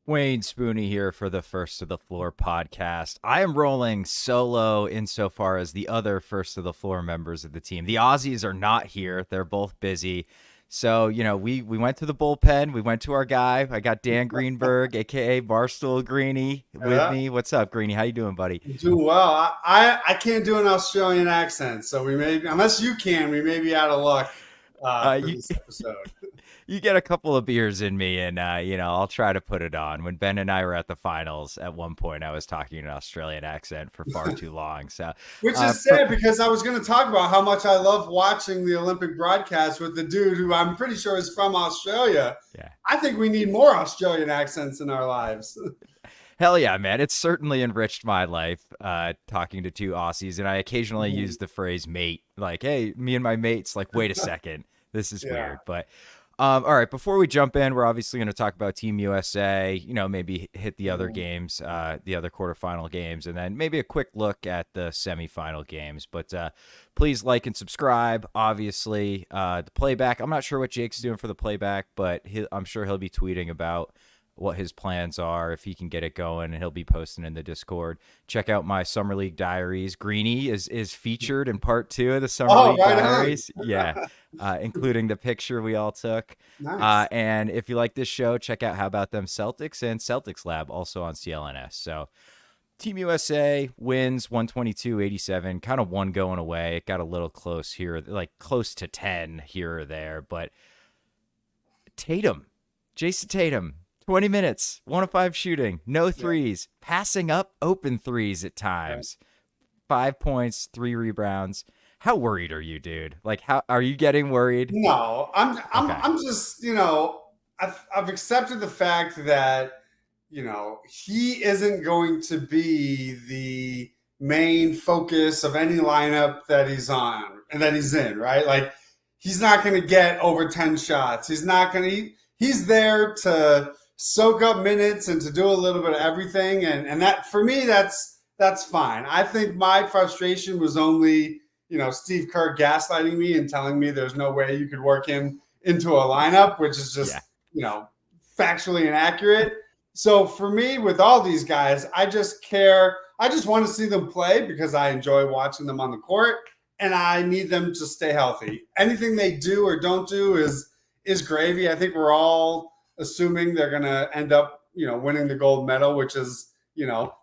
Wayne Spooney here for the First to the Floor podcast. I am rolling solo insofar as the other First to the Floor members of the team. The Aussies are not here. They're both busy. So, we went to the bullpen. We went to our guy. I got Dan Greenberg, a.k.a. Barstool Greeny, with Yeah, me. What's up, Greeny? How you doing, buddy? doing well. I can't do an Australian accent, so we may, unless you can, we may be out of luck for You this episode. you get a couple of beers in me, and I'll try to put it on. When Ben and I were at the finals, at one point, I was talking an Australian accent for far too long. So, Which is but sad because I was going to talk about how much I love watching the Olympic broadcast with the dude who I'm pretty sure is from Australia. yeah. I think we need more Australian accents in our lives. Hell yeah, man. It's certainly enriched my life talking to two Aussies. And I occasionally use the phrase mate, like, hey, me and my mates, like, wait a second. This is Yeah. weird. But all right, before we jump in, we're obviously going to talk about Team USA, maybe hit the other games, the other quarterfinal games, and then maybe a quick look at the semifinal games. But please like and subscribe. Obviously, the playback, I'm not sure what Jake's doing for the playback, but I'm sure he'll be tweeting about what his plans are if he can get it going, and he'll be posting in the Discord. Check out my Summer League Diaries. Greeny is featured in part 2 of the Summer League Right Diaries. on. Yeah, including the picture we all took. Nice. And if you like this show, check out How About Them Celtics and Celtics Lab, also on CLNS. So Team USA wins 122-87, kind of one going away. It got a little close here, like close to 10 here or there, but Jayson Tatum, 20 minutes, 1 of 5 shooting, no threes, passing up open threes at times. 5 points, 3 rebounds. How worried are you, dude? Like, how are you getting worried? No, Okay. I'm just, I've accepted the fact that, he isn't going to be the main focus of any lineup that he's on and that he's in, right? Like, he's not going to get over 10 shots. He's there to soak up minutes and to do a little bit of everything. And that, for me, that's fine. I think my frustration was only, Steve Kerr gaslighting me and telling me there's no way you could work him into a lineup, which is just, factually inaccurate. So for me, with all these guys, I just want to see them play because I enjoy watching them on the court, and I need them to stay healthy. Anything they do or don't do is gravy. I think we're all assuming they're going to end up, winning the gold medal, which is,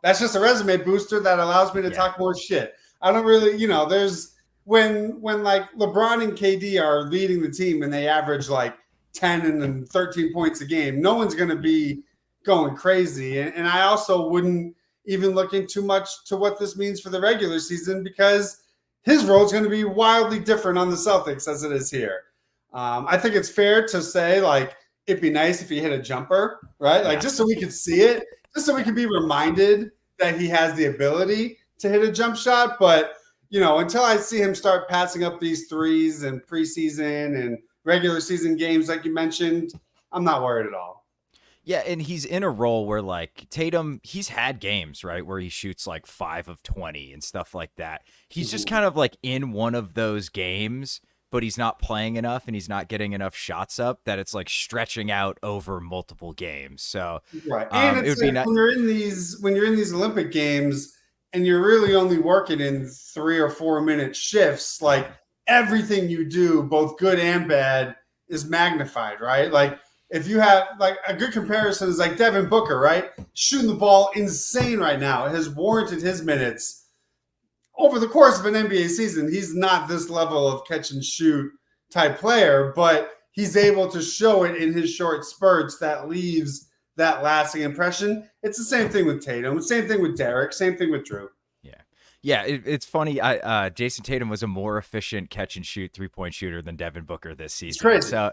that's just a resume booster that allows me to talk more shit. I don't really, there's when like LeBron and KD are leading the team and they average like 10 and 13 points a game, no one's going to be going crazy. And I also wouldn't even look into much to what this means for the regular season because his role is going to be wildly different on the Celtics as it is here. I think it's fair to say, like, it'd be nice if he hit a jumper, right? Like, just so we could see it, just so we could be reminded that he has the ability to hit a jump shot. But, until I see him start passing up these threes in preseason and regular season games, like you mentioned, I'm not worried at all. Yeah, and he's in a role where, like, Tatum, he's had games, right, where he shoots like 5 of 20 and stuff like that. He's just kind of like in one of those games, but he's not playing enough and he's not getting enough shots up that it's like stretching out over multiple games. So right, and it would be when you're in these Olympic games and you're really only working in 3 or 4 minute shifts, like everything you do, both good and bad, is magnified, right? Like if you have like a good comparison is like Devin Booker, right? Shooting the ball insane right now. It has warranted his minutes. Over the course of an NBA season, he's not this level of catch and shoot type player, but he's able to show it in his short spurts that leaves that lasting impression. It's the same thing with Tatum, same thing with Derek, same thing with Drew. Yeah, it's funny. Jayson Tatum was a more efficient catch and shoot 3-point shooter than Devin Booker this season. It's crazy. So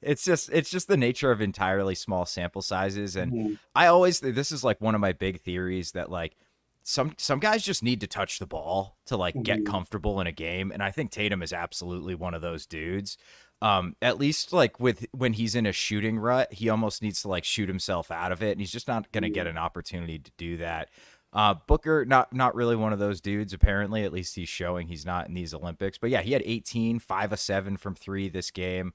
it's just the nature of entirely small sample sizes. And I always this is like one of my big theories that like some guys just need to touch the ball to like get comfortable in a game, and I think Tatum is absolutely one of those dudes. At least like when he's in a shooting rut, he almost needs to like shoot himself out of it, and he's just not going to get an opportunity to do that. Booker, not really one of those dudes, apparently. At least he's showing he's not in these Olympics. But yeah, he had 18, 5 of 7 from 3 this game.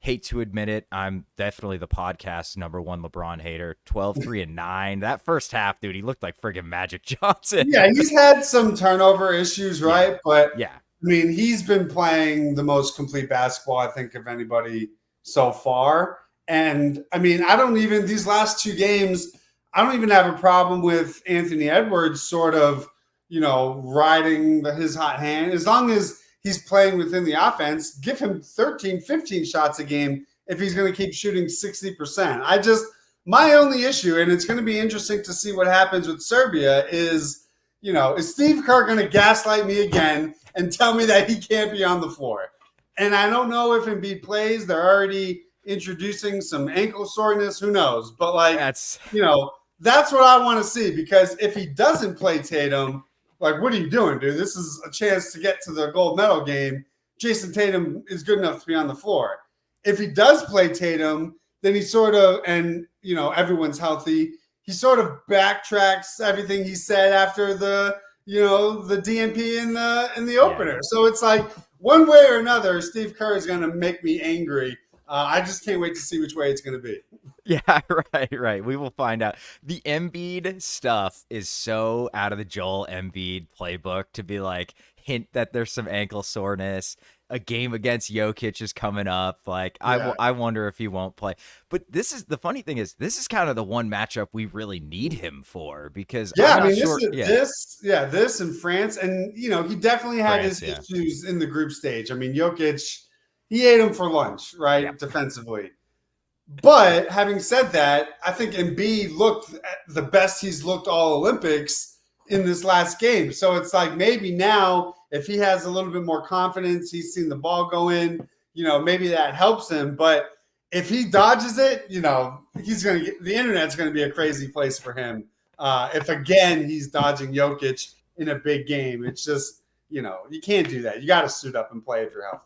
hate to admit it, I'm definitely the podcast's #1 LeBron hater. 12-3-9. That first half, dude, he looked like friggin' Magic Johnson. Yeah, he's had some turnover issues, right? Yeah. But Yeah. I mean, he's been playing the most complete basketball, I think, of anybody so far. And I mean, these last 2 games, I don't even have a problem with Anthony Edwards sort of, riding his hot hand. As long as he's playing within the offense, give him 13, 15 shots a game if he's going to keep shooting 60%. My only issue, and it's going to be interesting to see what happens with Serbia, is Steve Kerr going to gaslight me again and tell me that he can't be on the floor? And I don't know if Embiid plays. They're already introducing some ankle soreness. Who knows? But that's what I want to see, because if he doesn't play Tatum, what are you doing, dude? This is a chance to get to the gold medal game. Jayson Tatum is good enough to be on the floor. If he does play Tatum, then he sort of, and everyone's healthy, he sort of backtracks everything he said after the DNP in the opener. Yeah. So it's like, one way or another, Steve Kerr is going to make me angry. I just can't wait to see which way it's going to be. Yeah, right. We will find out. The Embiid stuff is so out of the Joel Embiid playbook to be like, hint that there's some ankle soreness. A game against Jokic is coming up. I wonder if he won't play. But this is the funny thing is, this is kind of the one matchup we really need him for, because this in France, and he definitely had his issues in the group stage. I mean, Jokic, he ate him for lunch, right? Yep. Defensively. But having said that, I think Embiid looked the best he's looked all Olympics in this last game. So it's like, maybe now, if he has a little bit more confidence, he's seen the ball go in, maybe that helps him. But if he dodges it, he's going to get, the internet's going to be a crazy place for him. If again, he's dodging Jokic in a big game, it's just, you can't do that. You got to suit up and play if you're healthy.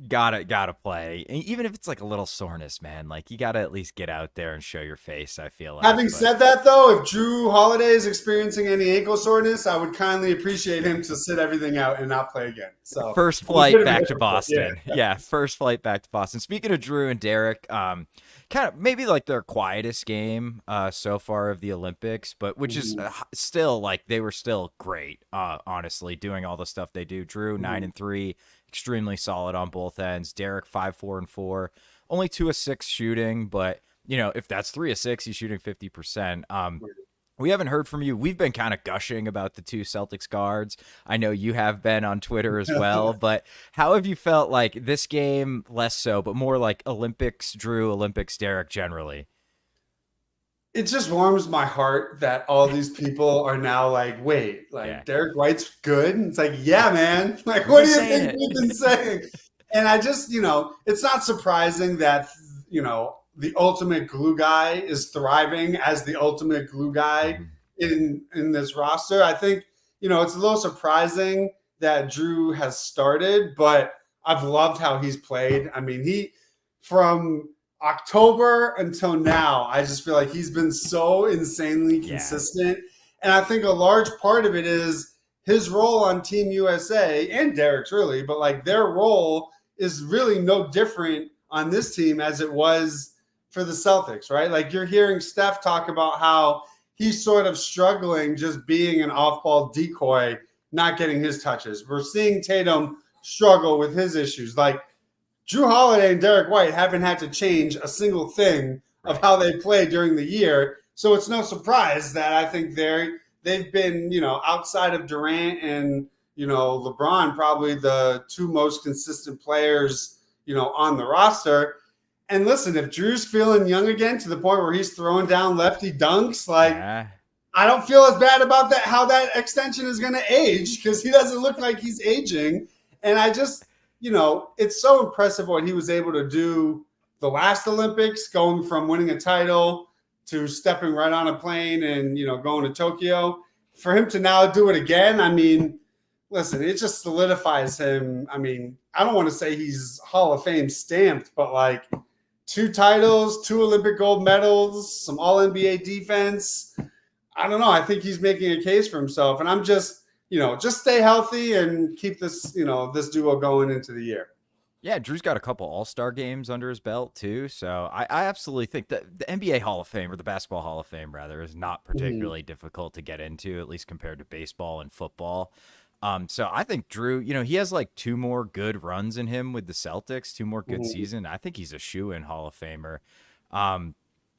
Gotta play. And even if it's like a little soreness, man, you gotta at least get out there and show your face, I feel like. Having said that, though, if Drew Holiday is experiencing any ankle soreness, I would kindly appreciate him to sit everything out and not play again. So first flight back to Boston. Yeah, first flight back to Boston. Speaking of Drew and Derek, kind of maybe their quietest game so far of the Olympics, but which is still they were still great, honestly, doing all the stuff they do. Drew 9-3. Extremely solid on both ends. Derek 5-4-4, only 2 of 6 shooting, but if that's 3 of 6, he's shooting 50%. We haven't heard from you. We've been kind of gushing about the 2 Celtics guards. I know you have been on Twitter as well, but how have you felt this game? Less so, but more Olympics Drew, Olympics Derek generally. It just warms my heart that all these people are now wait, Derek White's good? And it's yeah, man. What do you think we've been saying? And I just, it's not surprising that, the ultimate glue guy is thriving as the ultimate glue guy in this roster. I think, it's a little surprising that Drew has started, but I've loved how he's played. I mean, from October until now, I just feel like he's been so insanely consistent. And I think a large part of it is his role on Team USA, and Derek's really, but their role is really no different on this team as it was for the Celtics, right? You're hearing Steph talk about how he's sort of struggling just being an off-ball decoy, not getting his touches. We're seeing Tatum struggle with his issues. Drew Holiday and Derek White haven't had to change a single thing of how they play during the year. So it's no surprise that I think they've been, outside of Durant and, LeBron, probably the 2 most consistent players, on the roster. And listen, if Drew's feeling young again to the point where he's throwing down lefty dunks, I don't feel as bad about that, how that extension is going to age, because he doesn't look like he's aging. And I just, it's so impressive what he was able to do the last Olympics, going from winning a title to stepping right on a plane and, going to Tokyo. For him to now do it again, I mean, listen, it just solidifies him. I mean, I don't want to say he's Hall of Fame stamped, but 2 titles, 2 Olympic gold medals, some All-NBA defense. I don't know. I think he's making a case for himself. And I'm just stay healthy and keep this, this duo going into the year. Yeah, Drew's got a couple All-Star games under his belt too, so I absolutely think that the NBA Hall of Fame, or the Basketball Hall of Fame rather, is not Mhm. particularly difficult to get into, at least compared to baseball and football. So I think Drew, he has like two more good runs in him with the Celtics, two more good Mhm. seasons. I think he's a shoe-in Hall of Famer. Um,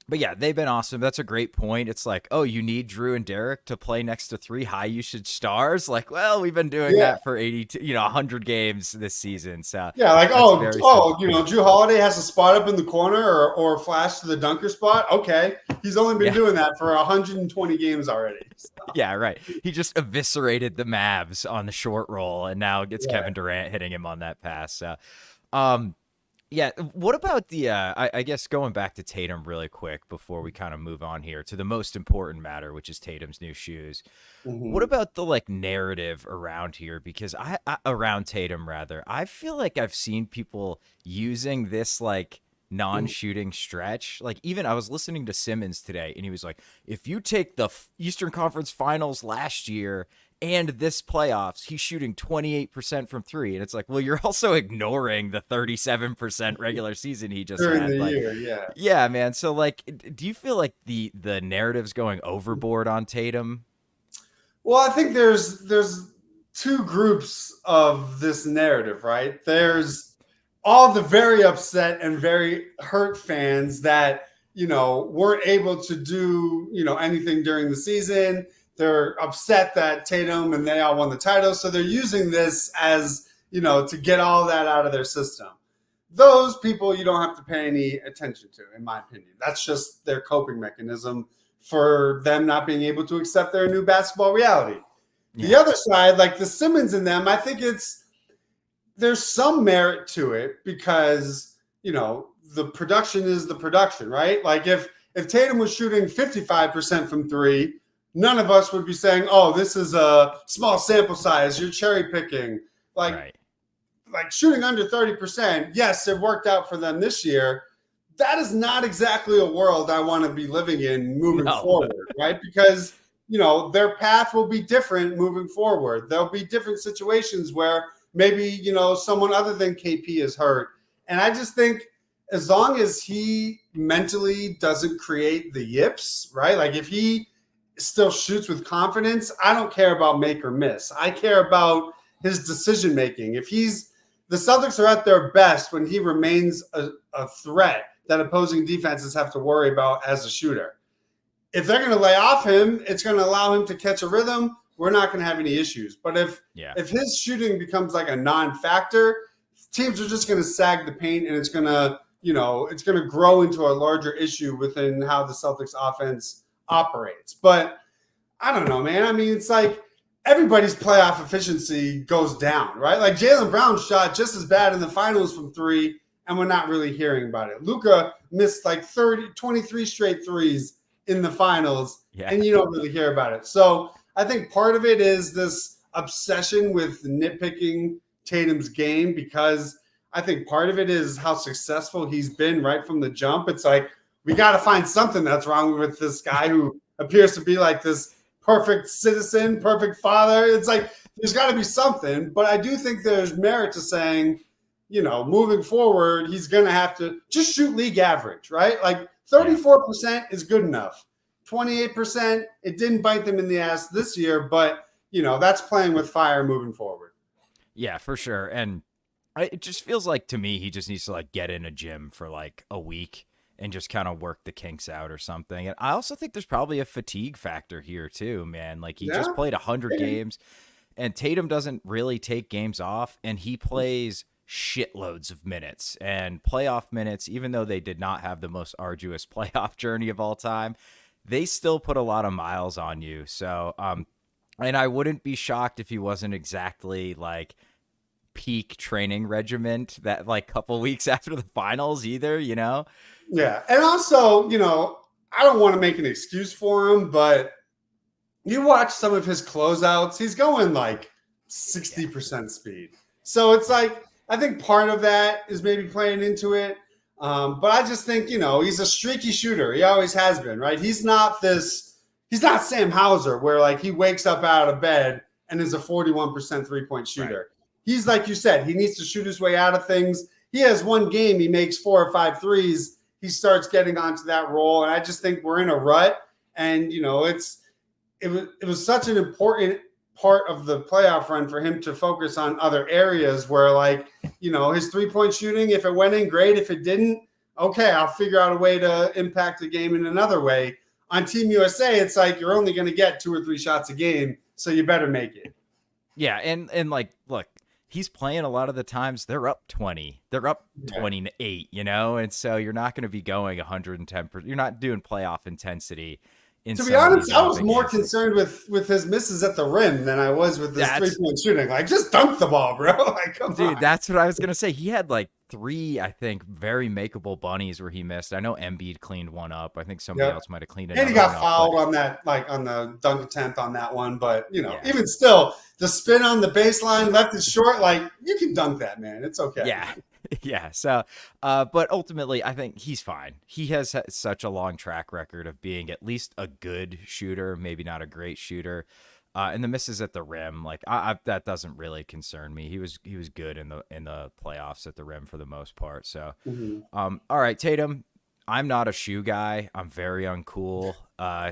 but yeah, they've been awesome. That's a great point. It's like, oh, you need Drew and Derek to play next to three high usage stars. Like, well, we've been doing Yeah. that for 82, 100 games this season. So Yeah, like that's very simple. Drew Holiday has a spot up in the corner or flash to the dunker spot. Okay, he's only been Yeah. doing that for 120 games already. So, Yeah, right. He just eviscerated the Mavs on the short roll, and now gets yeah. Kevin Durant hitting him on that pass. So, um, yeah. What about the? I guess going back to Tatum really quick before we kind of move on here to the most important matter, which is Tatum's new shoes. What Mhm. about the like narrative around here? Because around Tatum rather, I feel like I've seen people using this like non-shooting stretch. Like even I was listening to Simmons today, and he was like, "If you take the Eastern Conference Finals last year and this playoffs, he's shooting 28% from three." And it's like, well, you're also ignoring the 37% regular season he just During the had. Like, year, yeah. yeah, man. So like, do you feel like the narrative's going overboard on Tatum? Well, I think there's two groups of this narrative, right? There's all the very upset and very hurt fans that weren't able to do anything during the season. They're upset that Tatum and they all won the title, so they're using this as to get all that out of their system. Those people you don't have to pay any attention to, in my opinion. That's just their coping mechanism for them not being able to accept their new basketball reality. The Yeah. other side, like the Simmons in them, I think there's some merit to it because the production is the production, right? Like if Tatum was shooting 55% from three, none of us would be saying, "Oh, this is a small sample size. You're cherry picking." Like Right. like shooting under 30%. Yes, it worked out for them this year. That is not exactly a world I want to be living in moving No. forward, right? Because their path will be different moving forward. There'll be different situations where maybe someone other than KP is hurt, and I just think as long as he mentally doesn't create the yips, right? Like if he still shoots with confidence, I don't care about make or miss. I care about his decision making. If he's the Celtics are at their best when he remains a threat that opposing defenses have to worry about as a shooter. If they're going to lay off him, it's going to allow him to catch a rhythm. We're not going to have any issues. But Yeah. if his shooting becomes like a non-factor, teams are just going to sag the paint, and it's going to grow into a larger issue within how the Celtics offense operates. But I don't know, man. I mean, it's like everybody's playoff efficiency goes down, right? Like Jaylen Brown shot just as bad in the finals from three, and we're not really hearing about it. Luka missed like 23 straight threes in the finals, Yeah. and you don't really hear about it. So I think part of it is this obsession with nitpicking Tatum's game, because I think part of it is how successful he's been right from the jump. It's like we got to find something that's wrong with this guy who appears to be like this perfect citizen, perfect father. It's like there's got to be something, but I do think there's merit to saying, moving forward, he's going to have to just shoot league average, right? Like 34% is good enough. 28%, it didn't bite them in the ass this year, but that's playing with fire moving forward. Yeah, for sure. And it just feels like to me he just needs to like get in a gym for like a week and just kind of work the kinks out or something. And I also think there's probably a fatigue factor here too, man. Like he just Yeah. played 100 games, and Tatum doesn't really take games off, and he plays shitloads of minutes and playoff minutes. Even though they did not have the most arduous playoff journey of all time, they still put a lot of miles on you. So and I wouldn't be shocked if he wasn't exactly like peak training regiment that like couple weeks after the finals either, Yeah. And also, I don't want to make an excuse for him, but you watch some of his closeouts, he's going like 60% speed. So it's like, I think part of that is maybe playing into it. But I just think, he's a streaky shooter. He always has been, right? He's not Sam Hauser where like he wakes up out of bed and is a 41% 3-point shooter. Right. He's like you said, he needs to shoot his way out of things. he has one game, he makes 4 or 5 threes, he starts getting onto that roll. And I just think we're in a rut. And, it was such an important part of the playoff run for him to focus on other areas where, like, his 3-point shooting, if it went in, great. If it didn't, okay, I'll figure out a way to impact the game in another way. On Team USA, it's like you're only going to get 2 or 3 shots a game, so you better make it. Yeah, and like, look, he's playing a lot of the times they're up 20. They're up 28, and so you're not going to be going 110%. You're not doing playoff intensity. To be honest, I was more concerned with his misses at the rim than I was with his 3-point shooting. Like, just dunk the ball, bro. Like, come on. Dude, that's what I was going to say. He had like 3, I think, very makeable bunnies where he missed. I know Embiid cleaned one up. I think somebody else might have cleaned it. And he got fouled on that, like on the dunk attempt on that one. But, even still, the spin on the baseline left it short. Like, you can dunk that, man. It's okay. Yeah. Yeah. So, but ultimately, I think he's fine. He has such a long track record of being at least a good shooter, maybe not a great shooter. And the misses at the rim, like that doesn't really concern me. He was good in the playoffs at the rim for the most part. So, all right, Tatum. I'm not a shoe guy. I'm very uncool.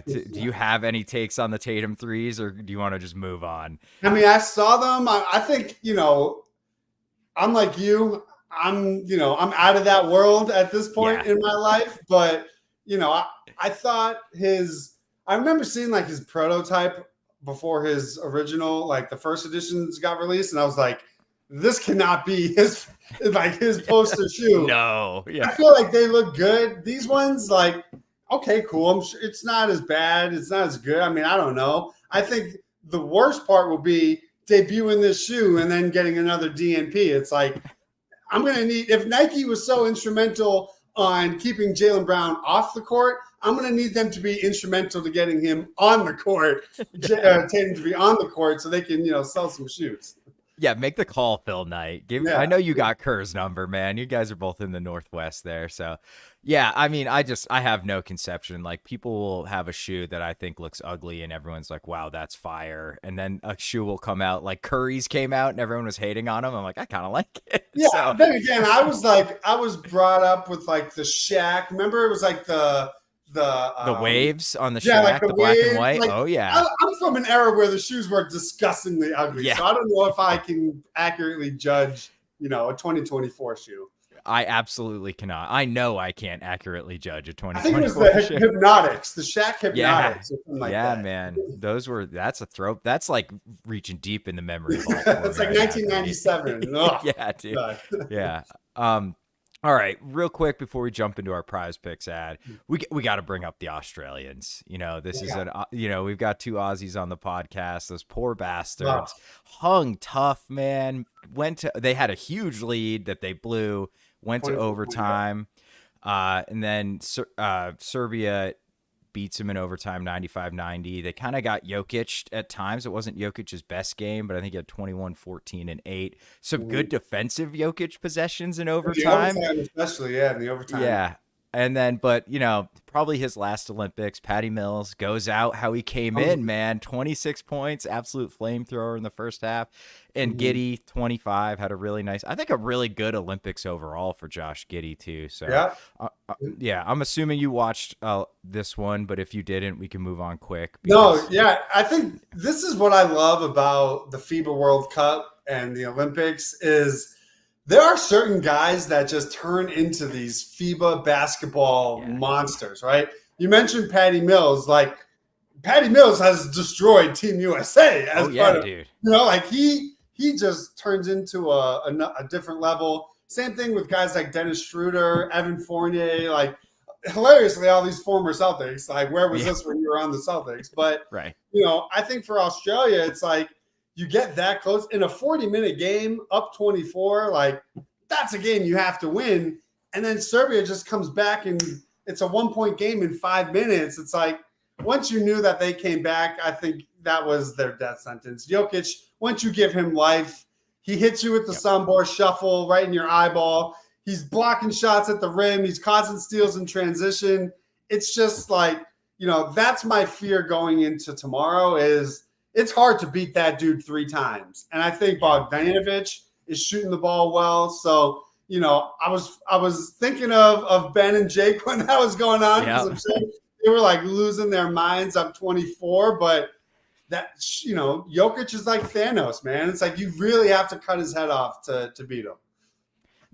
Do you have any takes on the Tatum threes, or do you want to just move on? I mean, I saw them. I think I'm like you. I'm out of that world at this point in my life, but I thought I remember seeing like his prototype before his original, like the first editions got released, and I was like, this cannot be his poster shoe. No, yeah. I feel like they look good. These ones, like, okay, cool. I'm sure it's not as bad. It's not as good. I mean, I don't know. I think the worst part will be debuting this shoe and then getting another DNP. It's like, I'm going to need, if Nike was so instrumental on keeping Jaylen Brown off the court, I'm going to need them to be instrumental to getting him on the court, Tatum to be on the court so they can, sell some shoes. Yeah, make the call, Phil Knight. I know you got Kerr's number, man. You guys are both in the Northwest there. So, yeah, I mean, I have no conception. Like, people will have a shoe that I think looks ugly and everyone's like, wow, that's fire. And then a shoe will come out, like Curry's came out and everyone was hating on him. I'm like, I kind of like it. Yeah, so, then again, I was brought up with like the Shaq. Remember, it was like the waves on the Shaq, like the black and white. Like, oh yeah. I'm from an era where the shoes were disgustingly ugly. Yeah. So I don't know if I can accurately judge, a 2024 shoe. I absolutely cannot. I know I can't accurately judge a 2024 I think it was the Hypnotics, the Shaq Hypnotics. Yeah, man. That's a throw. That's like reaching deep in the memory vault. It's like 1997. Yeah, dude. Yeah. All right, real quick before we jump into our prize picks ad, we got to bring up the Australians. This is we've got 2 Aussies on the podcast. Those poor bastards hung tough, man. They had a huge lead that they blew, went to overtime, and then Serbia beats him in overtime 95-90. They kind of got Jokic at times. It wasn't Jokic's best game, but I think he had 21, 14, and 8. Some good defensive Jokic possessions in overtime. Especially, in the overtime. Yeah. And then, but, probably his last Olympics, Patty Mills goes out how he came in, man. 26 points, absolute flamethrower in the first half. And Giddey, 25, had a really good Olympics overall for Josh Giddey, too. So, I'm assuming you watched this one, but if you didn't, we can move on quick. I think this is what I love about the FIBA World Cup and the Olympics is there are certain guys that just turn into these FIBA basketball monsters, right? You mentioned Patty Mills. Like, Patty Mills has destroyed Team USA as part of, dude. Like he just turns into a different level. Same thing with guys like Dennis Schroeder, Evan Fournier. Like, hilariously, all these former Celtics. Like, where was this when you were on the Celtics? But right. I think for Australia, it's like, you get that close in a 40-minute game, up 24, like that's a game you have to win. And then Serbia just comes back and it's a 1-point game in 5 minutes. It's like, once you knew that they came back, I think that was their death sentence. Jokic, once you give him life, he hits you with the Sombor shuffle right in your eyeball. He's blocking shots at the rim. He's causing steals in transition. It's just like, that's my fear going into tomorrow is, it's hard to beat that dude 3 times. And I think Bogdanovic is shooting the ball well. So, I was thinking of Ben and Jake when that was going on, because I'm sure they were like losing their minds up 24. But that, Jokic is like Thanos, man. It's like you really have to cut his head off to beat him.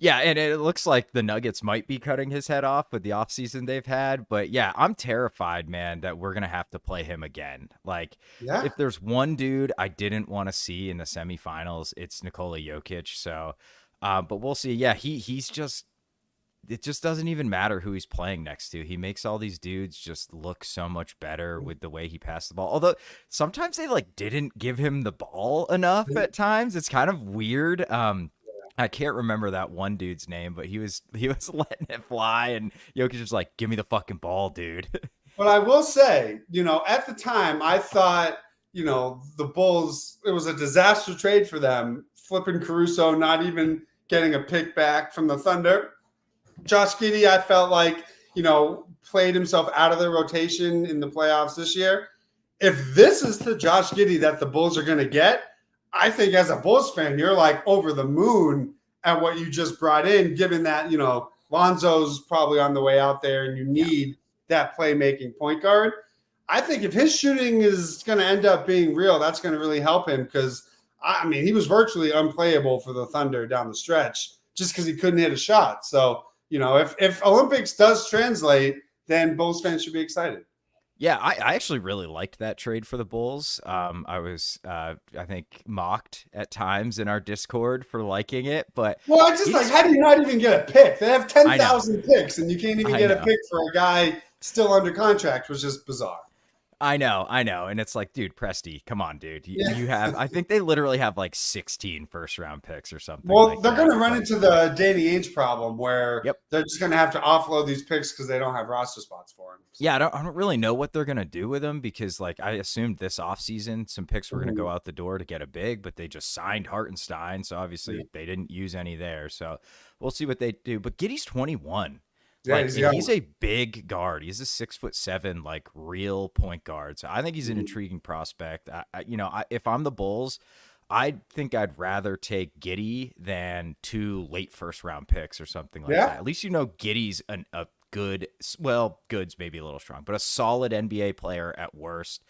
Yeah, and it looks like the Nuggets might be cutting his head off with the offseason they've had. But yeah, I'm terrified, man, that we're going to have to play him again. Like, if there's one dude I didn't want to see in the semifinals, it's Nikola Jokic. So, but we'll see. Yeah, he's just, it just doesn't even matter who he's playing next to. He makes all these dudes just look so much better with the way he passed the ball. Although sometimes they like didn't give him the ball enough at times. It's kind of weird. I can't remember that one dude's name, but he was letting it fly, and Jokic was like, "Give me the fucking ball, dude." But I will say, at the time, I thought, the Bulls, it was a disaster trade for them, flipping Caruso, not even getting a pick back from the Thunder. Josh Giddey, I felt like, played himself out of the rotation in the playoffs this year. If this is the Josh Giddey that the Bulls are going to get, I think as a Bulls fan, you're like over the moon at what you just brought in, given that, Lonzo's probably on the way out there and you need that playmaking point guard. I think if his shooting is going to end up being real, that's going to really help him, because, he was virtually unplayable for the Thunder down the stretch just because he couldn't hit a shot. So, if Olympics does translate, then Bulls fans should be excited. Yeah, I actually really liked that trade for the Bulls. I was, I think, mocked at times in our Discord for liking it. But I just how do you not even get a pick? They have 10,000 picks, and you can't even get a pick for a guy still under contract, which is bizarre. I know. And it's like, dude, Presti, come on, dude. You have, I think they literally have like 16 first-round picks or something. Well, they're going to run into the Danny Ainge problem where they're just going to have to offload these picks because they don't have roster spots for them. Yeah, I don't really know what they're going to do with them, because like I assumed this offseason some picks were going to go out the door to get a big, but they just signed Hartenstein, so obviously they didn't use any there. So we'll see what they do. But Giddey's 21. Yeah, he's a big guard. He's a 6'7", like real point guard. So I think he's an intriguing prospect. If I'm the Bulls, I think I'd rather take Giddey than 2 late first round picks or something like that. At least Giddey's a good, good's maybe a little strong, but a solid NBA player at worst.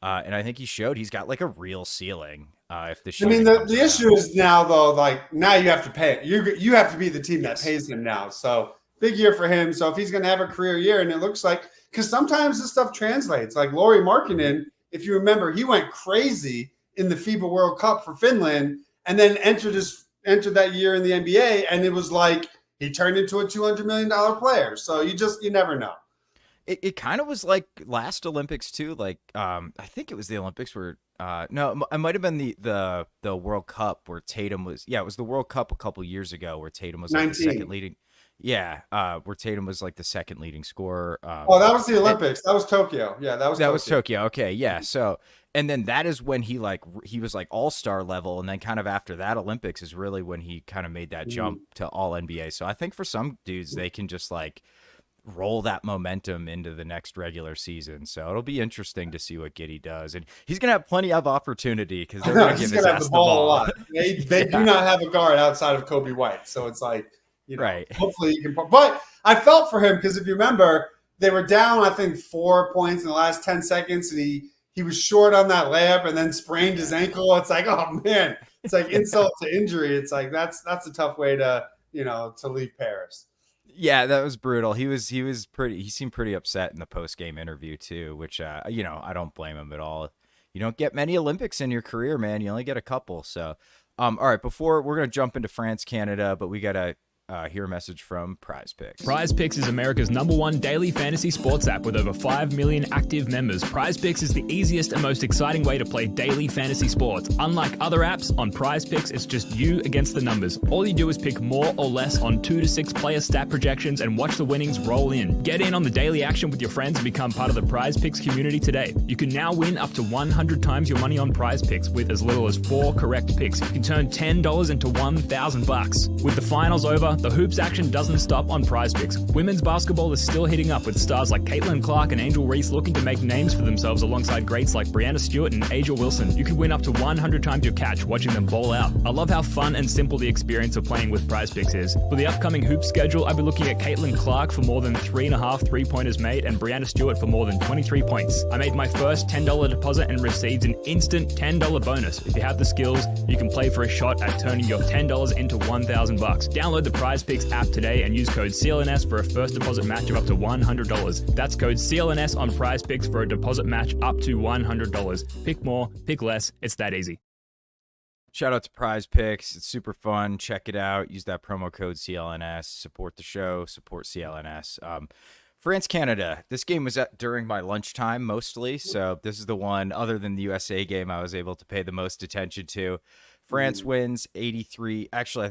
And I think he showed he's got like a real ceiling. If the issue is now though, like now you have to pay. You have to be the team that pays him now. So. Big year for him. So if he's going to have a career year, and it looks like, because sometimes this stuff translates, like Lauri Markkanen, if you remember, he went crazy in the FIBA World Cup for Finland, and then entered that year in the NBA, and it was like he turned into a $200 million player. So you never know. It kind of was like last Olympics too. Like I think it was the Olympics where no, it might have been the World Cup where Tatum was. Yeah, it was the World Cup a couple years ago where Tatum was like the second leading. Yeah, where Tatum was like the second leading scorer. That was the Olympics. That was Tokyo. Yeah, that was Tokyo. Okay, yeah. So, and then that is when he was like all-star level, and then kind of after that Olympics is really when he kind of made that jump to all NBA. So I think for some dudes they can just like roll that momentum into the next regular season. So it'll be interesting to see what Giddey does, and he's gonna have plenty of opportunity because they're gonna give his ass the ball a lot. They do not have a guard outside of Kobe White, so it's like. Right. Hopefully you can. But I felt for him because if you remember, they were down, I think, 4 points in the last 10 seconds, and he was short on that layup and then sprained his ankle. It's like, oh man, it's like insult to injury. It's like that's a tough way to to leave Paris. Yeah, that was brutal. He seemed pretty upset in the post-game interview too, which I don't blame him at all. You don't get many Olympics in your career, man. You only get a couple. So, all right, before we're gonna jump into France, Canada, but we gotta hear a message from PrizePicks. PrizePicks is America's #1 daily fantasy sports app with over 5 million active members. PrizePicks is the easiest and most exciting way to play daily fantasy sports. Unlike other apps, on PrizePicks, it's just you against the numbers. All you do is pick more or less on 2 to 6 player stat projections and watch the winnings roll in. Get in on the daily action with your friends and become part of the PrizePicks community today. You can now win up to 100 times your money on PrizePicks with as little as 4 correct picks. You can turn $10 into $1,000. With the finals over, However, the hoops action doesn't stop on PrizePicks. Women's basketball is still heating up with stars like Caitlin Clark and Angel Reese looking to make names for themselves alongside greats like Brianna Stewart and Asia Wilson. You could win up to 100 times your catch watching them ball out. I love how fun and simple the experience of playing with PrizePicks is. For the upcoming hoop schedule, I'll be looking at Caitlin Clark for more than 3.5 3-pointers made and Brianna Stewart for more than 23 points. I made my first $10 deposit and received an instant $10 bonus. If you have the skills, you can play for a shot at turning your $10 into $1,000. Download the PrizePicks app today and use code CLNS for a first deposit match of up to $100. That's code CLNS on PrizePicks for a deposit match up to $100. Pick more, pick less. It's that easy. Shout out to PrizePicks. It's super fun. Check it out. Use that promo code CLNS. Support the show. Support CLNS. France, Canada. This game was during my lunchtime mostly, so this is the one, other than the USA game, I was able to pay the most attention to. France wins 83. Actually, I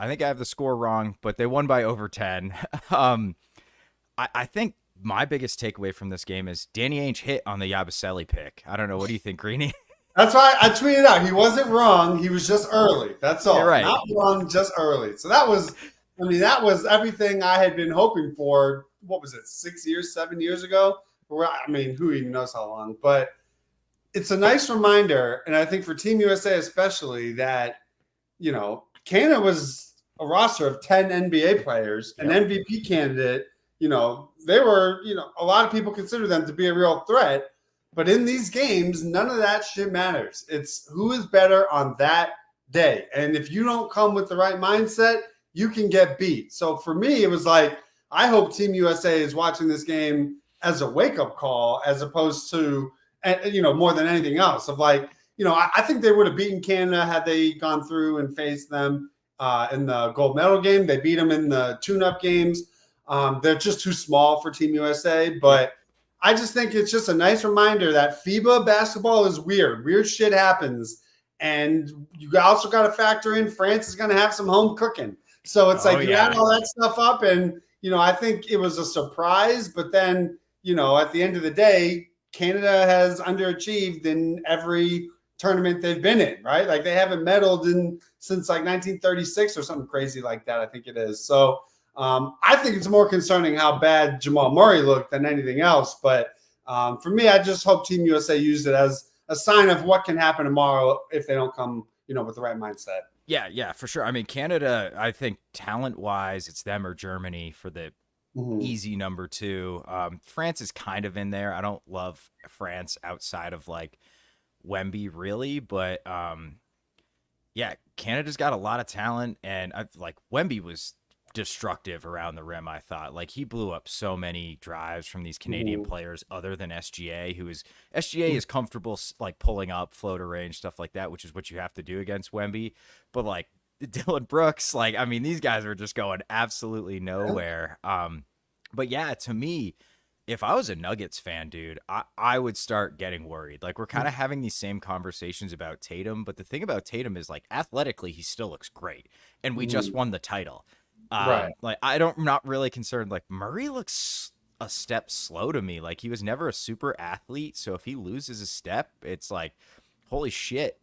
think I have the score wrong, but they won by over 10. I think my biggest takeaway from this game is Danny Ainge hit on the Yabusele pick. I don't know. What do you think, Greeny? That's why I tweeted out. He wasn't wrong. He was just early. That's all. You're right. Not wrong, just early. So that was everything I had been hoping for. What was it, 6 years, 7 years ago? I mean, who even knows how long? But it's a nice reminder, and I think for Team USA especially, that, Canada was a roster of 10 NBA players, an MVP candidate. They were, a lot of people consider them to be a real threat. But in these games, none of that shit matters. It's who is better on that day. And if you don't come with the right mindset, you can get beat. So for me, it was like, I hope Team USA is watching this game as a wake-up call as opposed to, more than anything else. Of like, I think they would have beaten Canada had they gone through and faced them in the gold medal game. They beat them in the tune-up games. They're just too small for Team USA, but I just think it's just a nice reminder that FIBA basketball is weird. Weird shit happens. And you also got to factor in France is going to have some home cooking. So it's you add all that stuff up and, I think it was a surprise. But then, at the end of the day, Canada has underachieved in every tournament they've been in, right? Like they haven't medaled since 1936 or something crazy like that, I think it is. So I think it's more concerning how bad Jamal Murray looked than anything else. But for me, I just hope Team USA used it as a sign of what can happen tomorrow if they don't come, with the right mindset. Yeah, for sure. I mean, Canada, I think talent-wise, it's them or Germany for the easy number 2. France is kind of in there. I don't love France outside of Wemby really, but Canada's got a lot of talent, and Wemby was destructive around the rim. I thought he blew up so many drives from these Canadian players other than SGA, SGA is comfortable pulling up floater range stuff like that, which is what you have to do against Wemby. But Dylan Brooks, these guys are just going absolutely nowhere. But yeah, to me, if I was a Nuggets fan, dude, I would start getting worried. We're kind of having these same conversations about Tatum, but the thing about Tatum is athletically he still looks great, and we just won the title. Right. I'm not really concerned. Murray looks a step slow to me. He was never a super athlete. So if he loses a step, it's holy shit,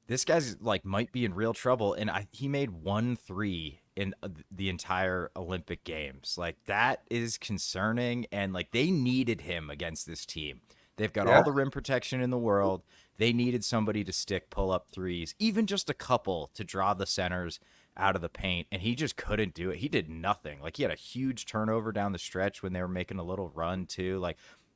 this guy's might be in real trouble. And he made 1 3 in the entire Olympic Games. That is concerning. And they needed him against this team. They've got all the rim protection in the world. They needed somebody to stick pull-up threes, even just a couple to draw the centers out of the paint, and he just couldn't do it. He did nothing. He had a huge turnover down the stretch when they were making a little run too.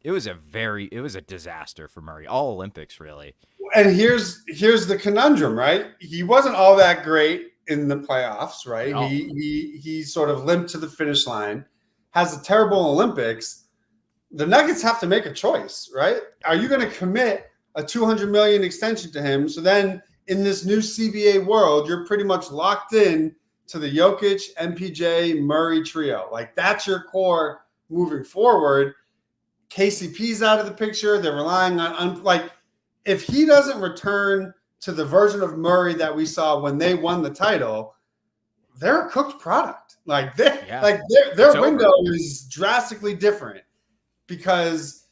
It was a disaster for Murray, all Olympics really. And here's the conundrum, right? He wasn't all that great in the playoffs, right? No. He sort of limped to the finish line, has a terrible Olympics. The Nuggets have to make a choice, right? Are you going to commit a $200 million extension to him? So then in this new CBA world, you're pretty much locked in to the Jokic, MPJ, Murray trio. That's your core moving forward. KCP's out of the picture. They're relying on if he doesn't return to the version of Murray that we saw when they won the title, they're a cooked product. Their window is drastically different because,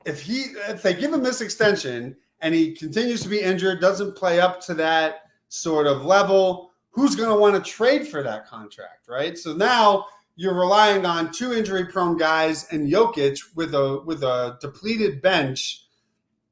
if they give him this extension and he continues to be injured, doesn't play up to that sort of level, who's going to want to trade for that contract, right? So now you're relying on 2 injury-prone guys and Jokic with a depleted bench.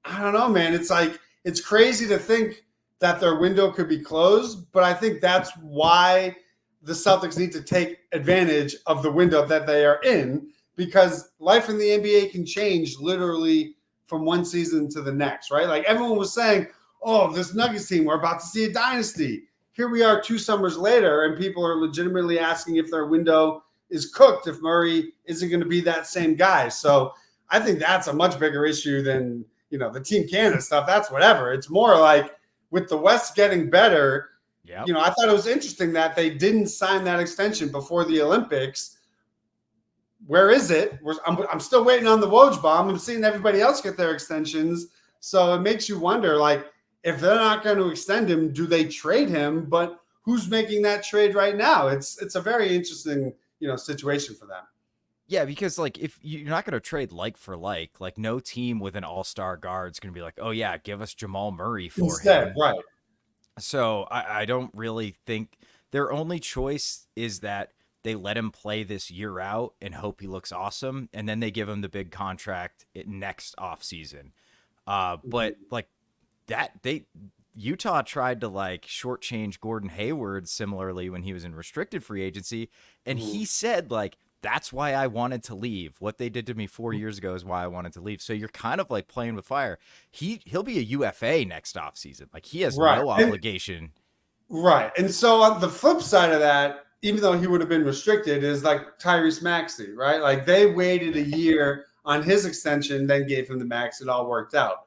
I don't know, man. It's like, it's crazy to think that their window could be closed, but I think that's why the Celtics need to take advantage of the window that they are in, because life in the NBA can change literally from one season to the next, right? Like everyone was saying, oh, this Nuggets team, we're about to see a dynasty. Here we are 2 summers later, and people are legitimately asking if their window is cooked, if Murray isn't going to be that same guy. So I think that's a much bigger issue than, the Team Canada stuff. That's whatever. It's more like with the West getting better, I thought it was interesting that they didn't sign that extension before the Olympics. Where is it? I'm still waiting on the Woj bomb. I'm seeing everybody else get their extensions. So it makes you wonder, like, if they're not going to extend him, do they trade him? But who's making that trade right now? It's a very interesting, situation for them. Yeah, because like if you're not going to trade like for like no team with an all-star guard is going to be like, oh yeah, give us Jamal Murray for Instead, him. right. So I don't really think their only choice is that they let him play this year out and hope he looks awesome, and then they give him the big contract next offseason. But like that, Utah tried to like shortchange Gordon Hayward similarly when he was in restricted free agency, and he said like, that's why I wanted to leave. What they did to me 4 years ago is why I wanted to leave. So you're kind of like playing with fire. He'll be a UFA next offseason. Like he has no obligation. Right. And so on the flip side of that, even though he would have been restricted, is like Tyrese Maxey, right? Like they waited a year on his extension, then gave him the max. It all worked out.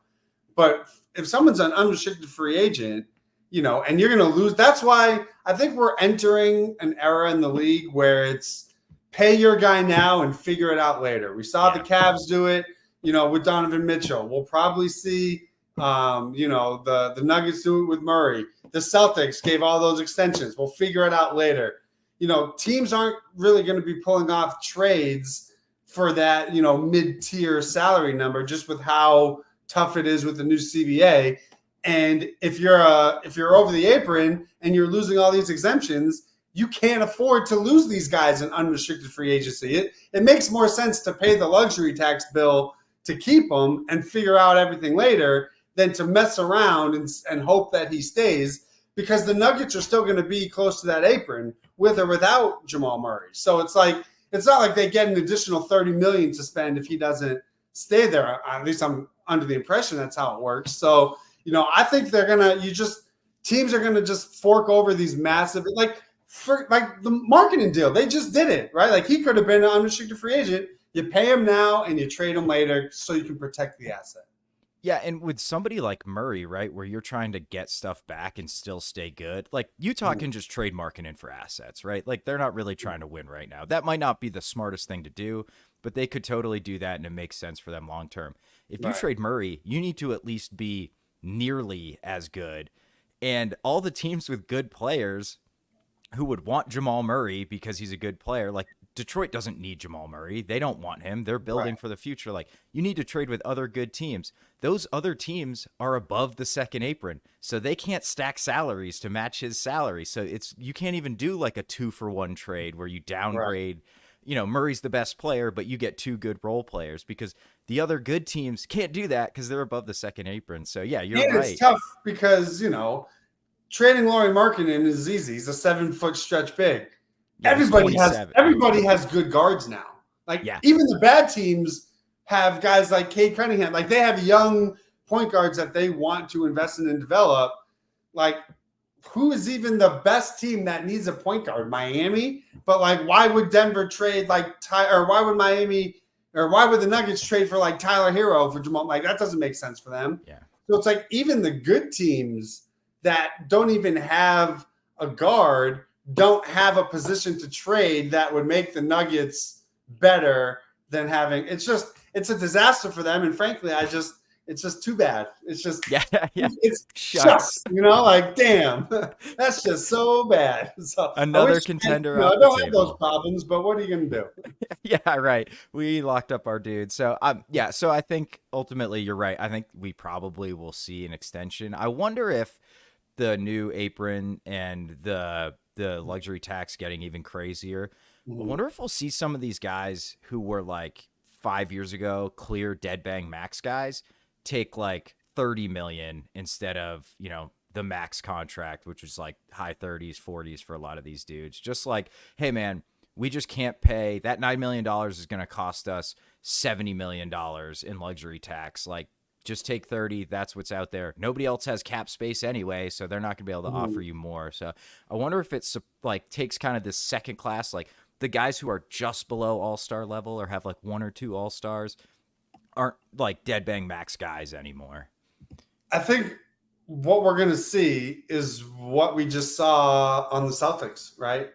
But if someone's an unrestricted free agent, and you're going to lose, that's why I think we're entering an era in the league where it's pay your guy now and figure it out later. We saw the Cavs do it, with Donovan Mitchell. We'll probably see, the Nuggets do it with Murray. The Celtics gave all those extensions. We'll figure it out later. Teams aren't really going to be pulling off trades for that, mid-tier salary number, just with how tough it is with the new CBA. And if you're over the apron and you're losing all these exemptions, you can't afford to lose these guys in unrestricted free agency. It makes more sense to pay the luxury tax bill to keep him and figure out everything later than to mess around and hope that he stays, because the Nuggets are still going to be close to that apron with or without Jamal Murray. So it's like, it's not like they get an additional $30 million to spend if he doesn't stay there. At least I'm under the impression that's how it works. So, I think teams are going to just fork over these massive, for like the marketing deal, they just did it, right? Like he could have been an unrestricted free agent. You pay him now and you trade him later so you can protect the asset. Yeah, and with somebody like Murray, right, where you're trying to get stuff back and still stay good, like Utah can just trade Markkanen for assets, right? Like they're not really trying to win right now. That might not be the smartest thing to do, but they could totally do that and it makes sense for them long term. If you trade Murray, you need to at least be nearly as good. And all the teams with good players who would want Jamal Murray because he's a good player, like Detroit doesn't need Jamal Murray. They don't want him. They're building for the future. Like you need to trade with other good teams. Those other teams are above the second apron, so they can't stack salaries to match his salary. So you can't even do like a 2-for-1 trade where you downgrade, Murray's the best player, but you get 2 good role players, because the other good teams can't do that because they're above the second apron. So yeah, you're right. It's tough because, trading Lauri Markkanen is easy. He's a 7-foot stretch big. Yeah, everybody has good guards now. Like even the bad teams have guys like Cade Cunningham. Like they have young point guards that they want to invest in and develop. Like who is even the best team that needs a point guard? Miami. But like, why would Denver trade why would the Nuggets trade for like Tyler Hero for Jamal? Like that doesn't make sense for them. Yeah. So it's like even the good teams that don't even have a guard don't have a position to trade that would make the Nuggets better than having. It's a disaster for them. And frankly, it's just too bad. It's just, it's just, like, damn, that's just so bad. So another contender. I don't have those problems, but what are you going to do? Yeah, right. We locked up our dude. So, so I think ultimately you're right. I think we probably will see an extension. I wonder if the new apron and the luxury tax getting even crazier, I wonder if we'll see some of these guys who were like 5 years ago clear dead bang max guys take like 30 million instead of, the max contract, which was like high 30s, 40s for a lot of these dudes. Just like, hey man, we just can't pay that $9 million is going to cost us $70 million in luxury tax. Like, just take 30. That's what's out there. Nobody else has cap space anyway, so they're not going to be able to offer you more. So I wonder if it's like takes kind of this second class, like the guys who are just below all-star level or have like one or two all-stars aren't like dead bang max guys anymore. I think what we're going to see is what we just saw on the Celtics, right?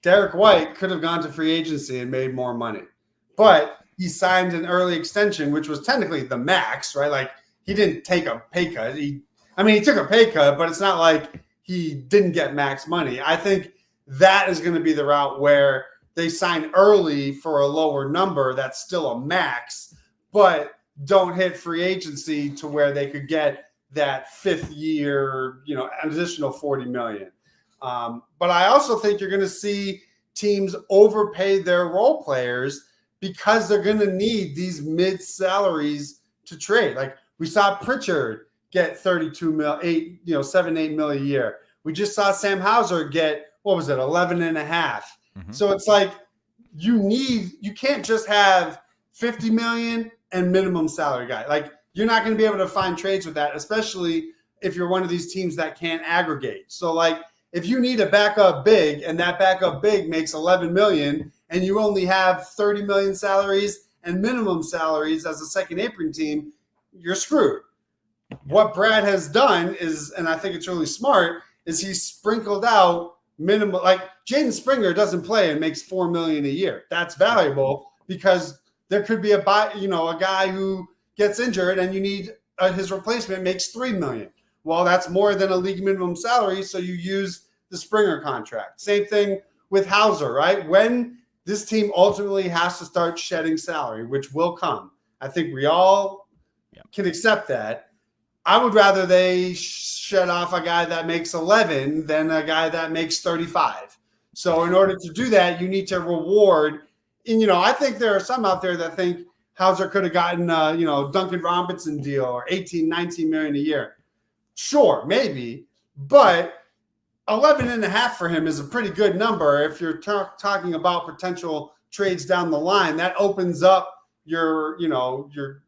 Derek White could have gone to free agency and made more money, but he signed an early extension, which was technically the max, right? Like he didn't take a pay cut. He took a pay cut, but it's not like he didn't get max money. I think that is going to be the route where they sign early for a lower number that's still a max, but don't hit free agency to where they could get that fifth year, an additional 40 million. But I also think you're going to see teams overpay their role players because they're going to need these mid salaries to trade. Like we saw Pritchard get 32 mil, 7-8 mil a year. We just saw Sam Hauser get, 11 and a half. Mm-hmm. So it's like you can't just have 50 million and minimum salary guy. Like you're not going to be able to find trades with that, especially if you're one of these teams that can't aggregate. So like if you need a backup big and that backup big makes 11 million and you only have 30 million salaries and minimum salaries as a second apron team, you're screwed. What Brad has done is, and I think it's really smart, is he sprinkled out minimum, like Jaden Springer doesn't play and makes $4 million a year. That's valuable because there could be a guy who gets injured and you need his replacement makes $3 million. Well, that's more than a league minimum salary, so you use the Springer contract. Same thing with Hauser, right? When this team ultimately has to start shedding salary, which will come, I think we all can accept that. I would rather they shed off a guy that makes 11 than a guy that makes 35. So in order to do that, you need to reward. And, I think there are some out there that think Hauser could have gotten, Duncan Robinson deal or 18, 19 million a year. Sure, maybe, but 11 and a half for him is a pretty good number. If you're talking about potential trades down the line, that opens up your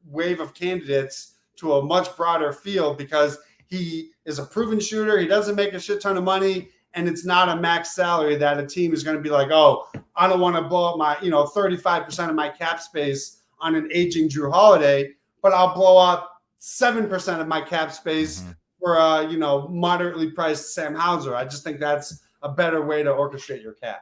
wave of candidates to a much broader field because he is a proven shooter. He doesn't make a shit ton of money, and it's not a max salary that a team is going to be like, oh, I don't want to blow up my, 35% of my cap space on an aging Drew Holiday, but I'll blow up 7% of my cap space for a, moderately priced Sam Hauser. I just think that's a better way to orchestrate your cap.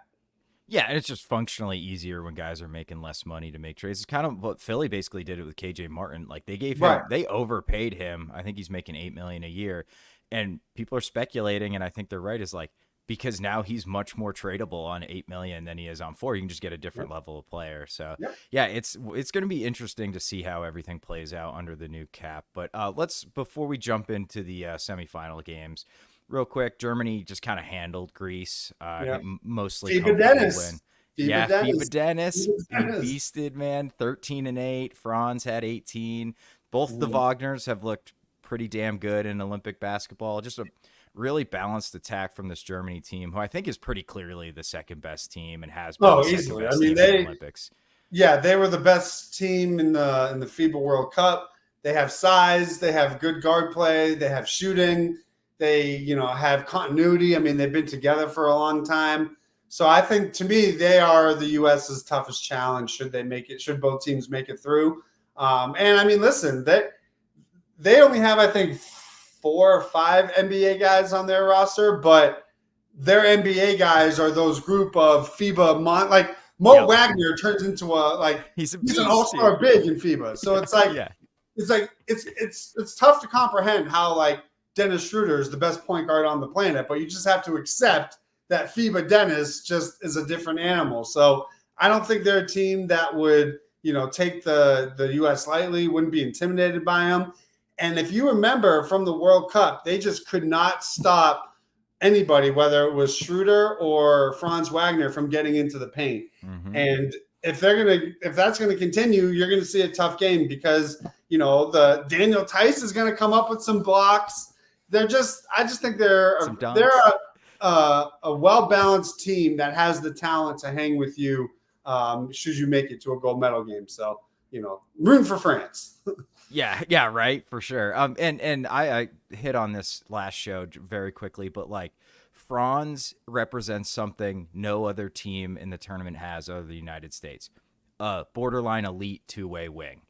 Yeah, and it's just functionally easier when guys are making less money to make trades. It's kind of what Philly basically did it with KJ Martin. Like they gave him, they overpaid him. I think he's making $8 million a year, and people are speculating, and I think they're right. Is like because now he's much more tradable on $8 million than he is on $4 million. You can just get a different level of player. So yeah, it's going to be interesting to see how everything plays out under the new cap. But before we jump into the semifinal games. Real quick, Germany just kind of handled Greece, mostly FIBA Dennis. FIBA Dennis beasted, man. 13-8. Franz had 18. Both the Wagners have looked pretty damn good in Olympic basketball. Just a really balanced attack from this Germany team, who I think is pretty clearly the second best team and has been the easily. Best team in the Olympics. Yeah, they were the best team in the FIBA World Cup. They have size. They have good guard play. They have shooting. They, have continuity. I mean, they've been together for a long time. So I think, to me, they are the U.S.'s toughest challenge should both teams make it through. And, I mean, listen, they only have, I think, 4 or 5 NBA guys on their roster, but their NBA guys are those group of FIBA like Mo Wagner turns into he's an all-star big in FIBA. So it's like it's tough to comprehend how Dennis Schroeder is the best point guard on the planet, but you just have to accept that FIBA Dennis just is a different animal. So I don't think they're a team that would, take the U.S. lightly, wouldn't be intimidated by them. And if you remember from the World Cup, they just could not stop anybody, whether it was Schroeder or Franz Wagner, from getting into the paint. Mm-hmm. And if that's gonna continue, you're gonna see a tough game because the Daniel Tice is gonna come up with some blocks. I just think they're a well-balanced team that has the talent to hang with you should you make it to a gold medal game. So rooting for France. Yeah, right, for sure. And I hit on this last show very quickly, but like Franz represents something no other team in the tournament has other than the United States. Borderline elite two-way wing.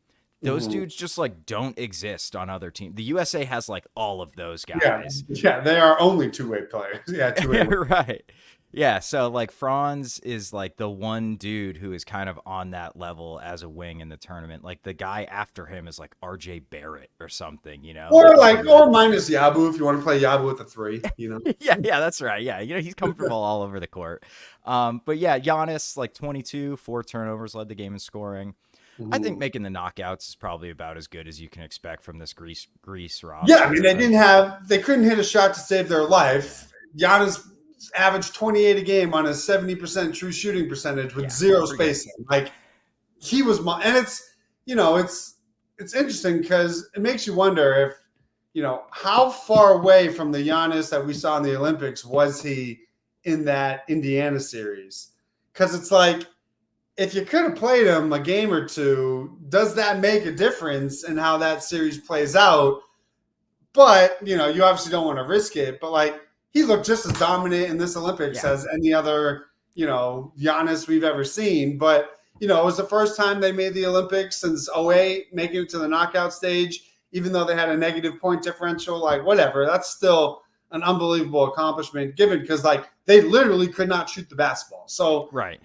Those dudes just like don't exist on other teams. The USA has like all of those guys. Yeah, they are only two-way players. Yeah, two-way. Right. Yeah, so like Franz is like the one dude who is kind of on that level as a wing in the tournament. Like the guy after him is like RJ Barrett or something, Or minus Yabu if you want to play Yabu with a 3, yeah, that's right. Yeah, he's comfortable all over the court. But yeah, Giannis like 22, 4 turnovers, led the game in scoring. I think making the knockouts is probably about as good as you can expect from this Greece roster. Yeah, I mean they couldn't hit a shot to save their life. Giannis averaged 28 a game on a 70% true shooting percentage with zero spacing. Like he was, and it's interesting because it makes you wonder if how far away from the Giannis that we saw in the Olympics was he in that Indiana series? Because it's like, if you could have played him a game or two, does that make a difference in how that series plays out? But, you obviously don't want to risk it. But, like, he looked just as dominant in this Olympics as any other, Giannis we've ever seen. But, it was the first time they made the Olympics since 2008, making it to the knockout stage, even though they had a negative point differential. Like, whatever. That's still an unbelievable accomplishment given because, like, they literally could not shoot the basketball. So, right.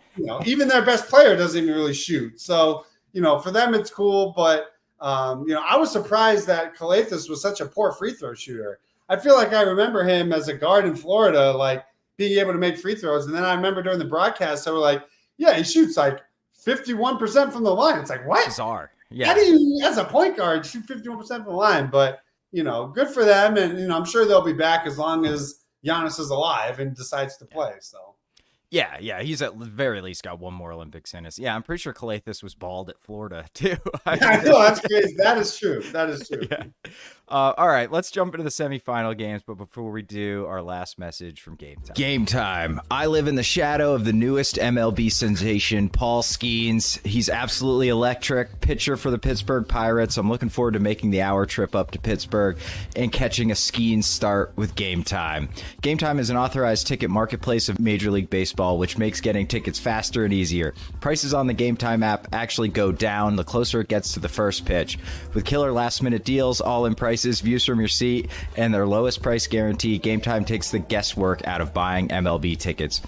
Even their best player doesn't even really shoot. So, for them, it's cool. But, I was surprised that Calathes was such a poor free throw shooter. I feel like I remember him as a guard in Florida, like being able to make free throws. And then I remember during the broadcast, they were like, yeah, he shoots like 51% from the line. It's like, what? Bizarre. Yeah. How do you, as a point guard, shoot 51% from the line? But, good for them. And, I'm sure they'll be back as long as Giannis is alive and decides to play. So. Yeah, he's at the very least got one more Olympics in us. Yeah, I'm pretty sure Calathes was bald at Florida too. I know, that's crazy. That is true. Yeah. All right, let's jump into the semifinal games. But before we do, our last message from GameTime. GameTime. I live in the shadow of the newest MLB sensation, Paul Skeens. He's absolutely electric. Pitcher for the Pittsburgh Pirates. I'm looking forward to making the hour trip up to Pittsburgh and catching a Skeens start with GameTime. GameTime is an authorized ticket marketplace of Major League Baseball, which makes getting tickets faster and easier. Prices on the GameTime app actually go down the closer it gets to the first pitch. With killer last-minute deals, all-in prices, views from your seat, and their lowest price guarantee, GameTime takes the guesswork out of buying MLB tickets.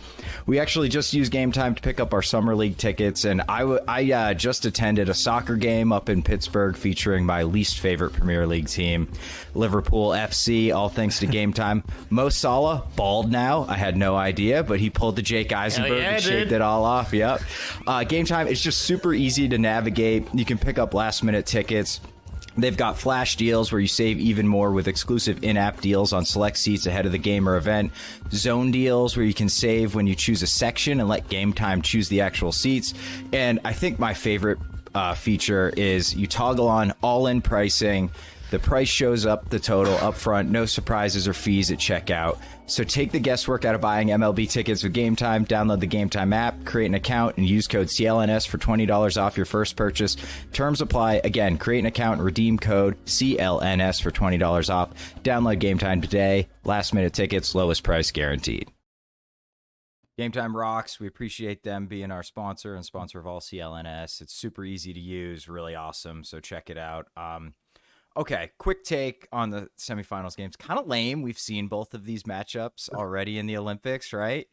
We actually just used GameTime to pick up our Summer League tickets, and I just attended a soccer game up in Pittsburgh featuring my least favorite Premier League team, Liverpool FC, all thanks to GameTime. Mo Salah, bald now. I had no idea, but he pulled the Jake Eisenberg and shaved it all off. Yep. GameTime, it's just super easy to navigate. You can pick up last-minute tickets. They've got flash deals where you save even more with exclusive in-app deals on select seats ahead of the game or event. Zone deals where you can save when you choose a section and let GameTime choose the actual seats. And I think my favorite feature is you toggle on all-in pricing. The price shows up the total up front, no surprises or fees at checkout. So take the guesswork out of buying MLB tickets with GameTime. Download the GameTime app, create an account, and use code CLNS for $20 off your first purchase. Terms apply. Again, create an account and redeem code CLNS for $20 off. Download GameTime today. Last minute tickets, lowest price guaranteed. GameTime rocks. We appreciate them being our sponsor and sponsor of all CLNS. It's super easy to use, really awesome. So check it out. Okay, quick take on the semifinals games. Kind of lame. We've seen both of these matchups already in the Olympics, right?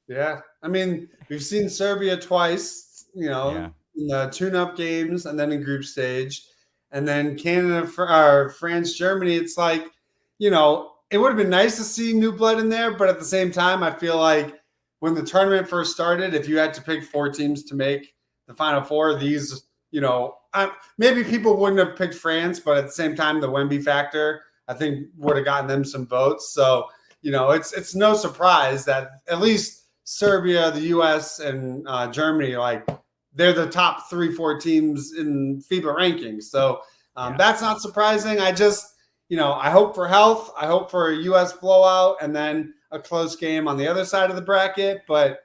Yeah. I mean, we've seen Serbia twice, in the tune-up games and then in group stage. And then Canada, France, Germany. It's like, it would have been nice to see new blood in there. But at the same time, I feel like when the tournament first started, if you had to pick 4 teams to make the Final Four, these maybe people wouldn't have picked France, but at the same time, the Wemby factor, I think, would have gotten them some votes. So, it's no surprise that at least Serbia, the U.S., and Germany, they're the top 3-4 teams in FIBA rankings. So that's not surprising. I just, I hope for health. I hope for a U.S. blowout and then a close game on the other side of the bracket. But,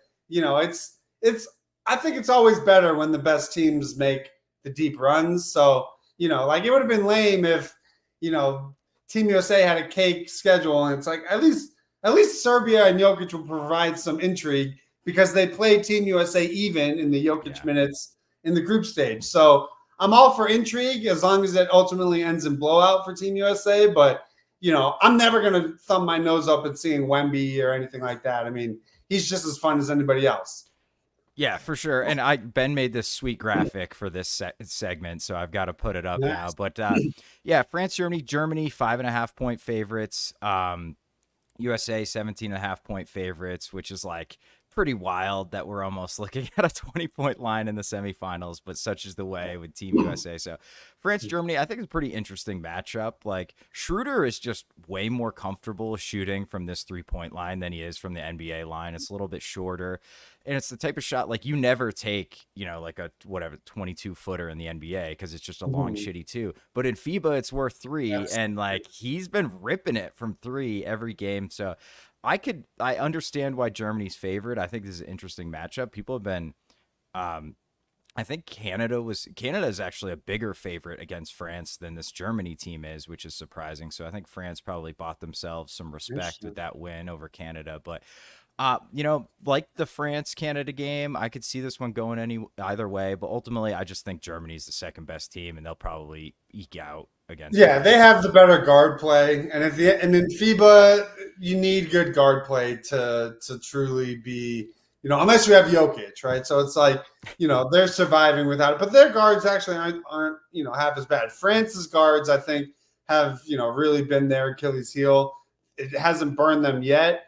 I think it's always better when the best teams make the deep runs. So, it would have been lame if, Team USA had a cake schedule, and it's at least Serbia and Jokic will provide some intrigue because they played Team USA even in the Jokic minutes in the group stage. So I'm all for intrigue as long as it ultimately ends in blowout for Team USA. But, I'm never going to thumb my nose up at seeing Wemby or anything like that. I mean, he's just as fun as anybody else. Yeah, for sure. And Ben made this sweet graphic for this segment, so I've got to put it up now. But France, Germany, 5.5 point favorites. USA 17.5 point favorites, which is pretty wild that we're almost looking at a 20-point line in the semifinals, but such is the way with Team USA. So France, Germany, I think it's a pretty interesting matchup. Schroeder is just way more comfortable shooting from this 3-point line than he is from the NBA line. It's a little bit shorter, and it's the type of shot you never take, a 22-footer in the NBA because it's just a long shitty 2. But in FIBA, it's worth 3, and he's been ripping it from 3 every game. So I understand why Germany's favored. I think this is an interesting matchup. People have been, I think Canada is actually a bigger favorite against France than this Germany team is, which is surprising. So I think France probably bought themselves some respect with that win over Canada. But, the France-Canada game, I could see this one going either way. But ultimately, I just think Germany's the second best team, and they'll probably eke out against. Yeah, they have the better guard play, and in FIBA, you need good guard play to truly be, unless you have Jokic, right? So it's they're surviving without it, but their guards actually aren't half as bad. France's guards, I think, have really been their Achilles heel. It hasn't burned them yet,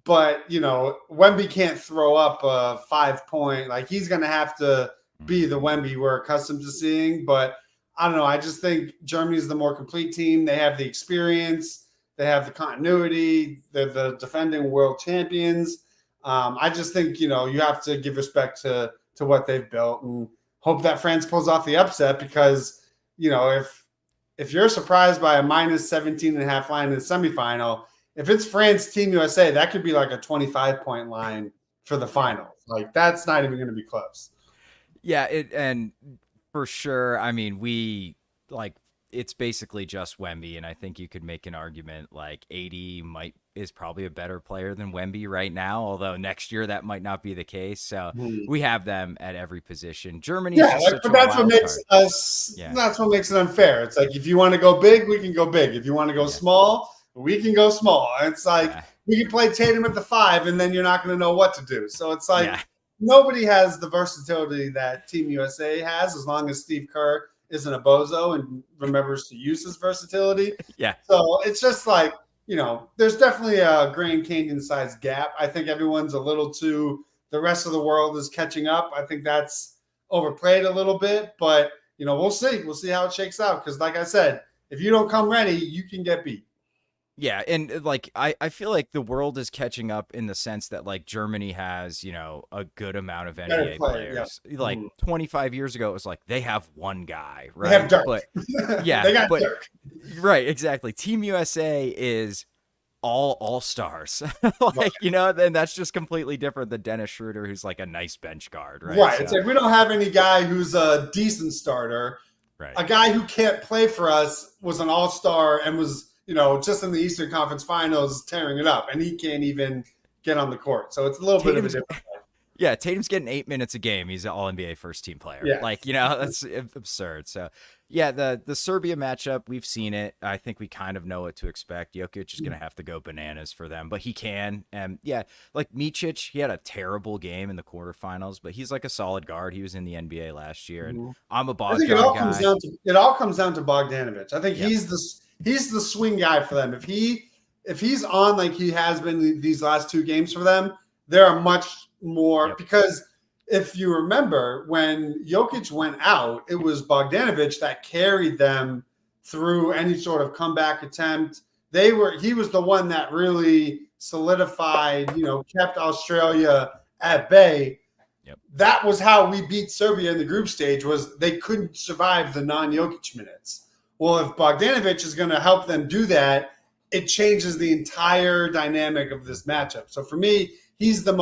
but Wemby can't throw up a 5-point. He's going to have to be the Wemby we're accustomed to seeing, but. I don't know. I just think Germany's the more complete team. They have the experience. They have the continuity. They're the defending world champions. I just think, you have to give respect to what they've built and hope that France pulls off the upset because, if you're surprised by a minus 17.5 line in the semifinal, if it's France, Team USA, that could be a 25-point line for the final. That's not even going to be close. Yeah, and for sure. I mean, it's basically just Wemby, and I think you could make an argument AD is probably a better player than Wemby right now, although next year that might not be the case. So we have them at every position. Germany, but that's what makes us. Yeah. That's what makes it unfair. It's if you want to go big, we can go big. If you want to go small, we can go small. It's we can play Tatum at the 5, and then you're not going to know what to do. So it's nobody has the versatility that Team USA has as long as Steve Kerr isn't a bozo and remembers to use his versatility. Yeah. So it's just there's definitely a Grand Canyon-sized gap. I think everyone's a little too – the rest of the world is catching up. I think that's overplayed a little bit. But, we'll see. We'll see how it shakes out because, like I said, if you don't come ready, you can get beat. Yeah, and I feel like the world is catching up in the sense that Germany has, a good amount of NBA players. Yeah. 25 years ago, it was they have one guy, right? They have Dirk. But yeah, they got Dirk. Right, exactly. Team USA is all stars. Then that's just completely different than Dennis Schroeder, who's a nice bench guard, right? Right. So, it's we don't have any guy who's a decent starter. Right. A guy who can't play for us was an all-star and was just in the Eastern Conference Finals tearing it up, and he can't even get on the court. So it's a little bit of a different. Yeah, Tatum's getting 8 minutes a game. He's an All-NBA first-team player. Yeah. That's absurd. So, yeah, the Serbia matchup, we've seen it. I think we kind of know what to expect. Jokic is going to have to go bananas for them, but he can. And, yeah, Micic, he had a terrible game in the quarterfinals, but he's a solid guard. He was in the NBA last year, and I'm a Bogdan guy. It all comes down to Bogdanovic. I think he's the swing guy for them. If he's on like he has been these last 2 games for them, there are much more because if you remember, when Jokic went out, it was Bogdanovic that carried them through any sort of comeback attempt. He was the one that really solidified, kept Australia at bay. Yep. That was how we beat Serbia in the group stage, was they couldn't survive the non-Jokic minutes. Well, if Bogdanovic is going to help them do that, it changes the entire dynamic of this matchup. So for me, he's the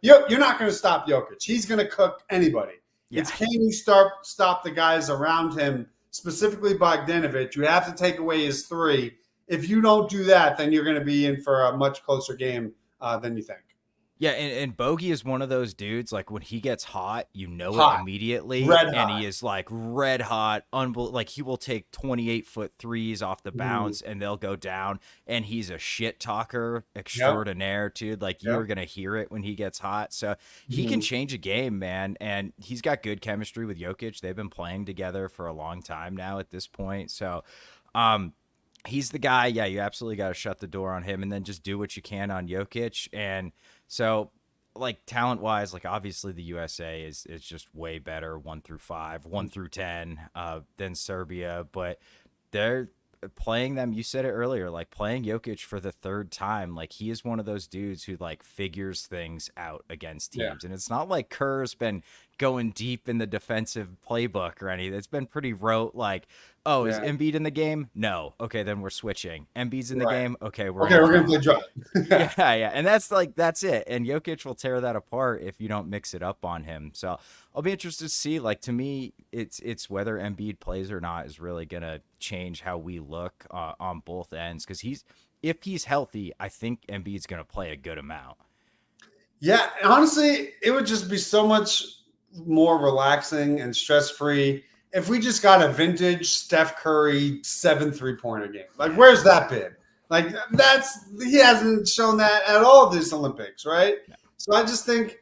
you're not going to stop Jokic. He's going to cook anybody. Yeah. It's can you stop the guys around him, specifically Bogdanovic. You have to take away his three. If you don't do that, then you're going to be in for a much closer game than you think. Yeah, and Bogey is one of those dudes, like when he gets hot, it immediately. Red and hot. he is like red hot, like he will take 28-foot threes off the bounce and they'll go down. And he's a shit talker extraordinaire, too. Like you're going to hear it when he gets hot. So he can change a game, man. And he's got good chemistry with Jokic. They've been playing together for a long time now at this point. So, he's the guy. Yeah, you absolutely got to shut the door on him and then just do what you can on Jokic. And so, like, talent-wise, like, obviously the USA is just way better 1 through 5, 1 through 10 than Serbia. But they're playing them, you said it earlier, like, playing Jokic for the third time. Like, he is one of those dudes who, like, figures things out against teams. Yeah. And it's not like Kerr's been going deep in the defensive playbook or anything. It's been pretty rote, like, oh, is Embiid in the game? No. Okay, then we're switching. Embiid's in the game? Okay, we're going to play drop. yeah. And that's it. And Jokic will tear that apart if you don't mix it up on him. So I'll be interested to see. Like, to me, it's whether Embiid plays or not is really going to change how we look on both ends. Because if he's healthy, I think Embiid's going to play a good amount. Yeah, honestly, it would just be so much more relaxing and stress-free if we just got a vintage Steph Curry 7 3-pointer game. Like, where's that been? Like, he hasn't shown that at all this Olympics, right? Yeah. So I just think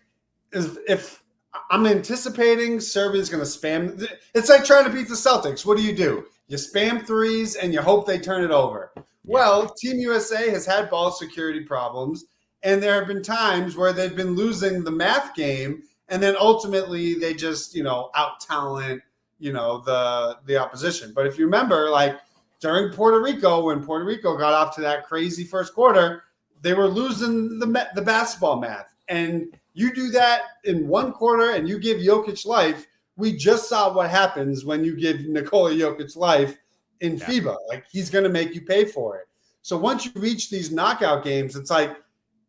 if I'm anticipating Serbia's going to spam. It's like trying to beat the Celtics. What do? You spam threes and you hope they turn it over. Yeah. Well, Team USA has had ball security problems, and there have been times where they've been losing the math game, and then ultimately they just, out-talent, the opposition. But if you remember, like during Puerto Rico, when Puerto Rico got off to that crazy first quarter, they were losing the basketball math. And you do that in one quarter and you give Jokic life. We just saw what happens when you give Nikola Jokic life in FIBA. Like, he's going to make you pay for it. So once you reach these knockout games, it's like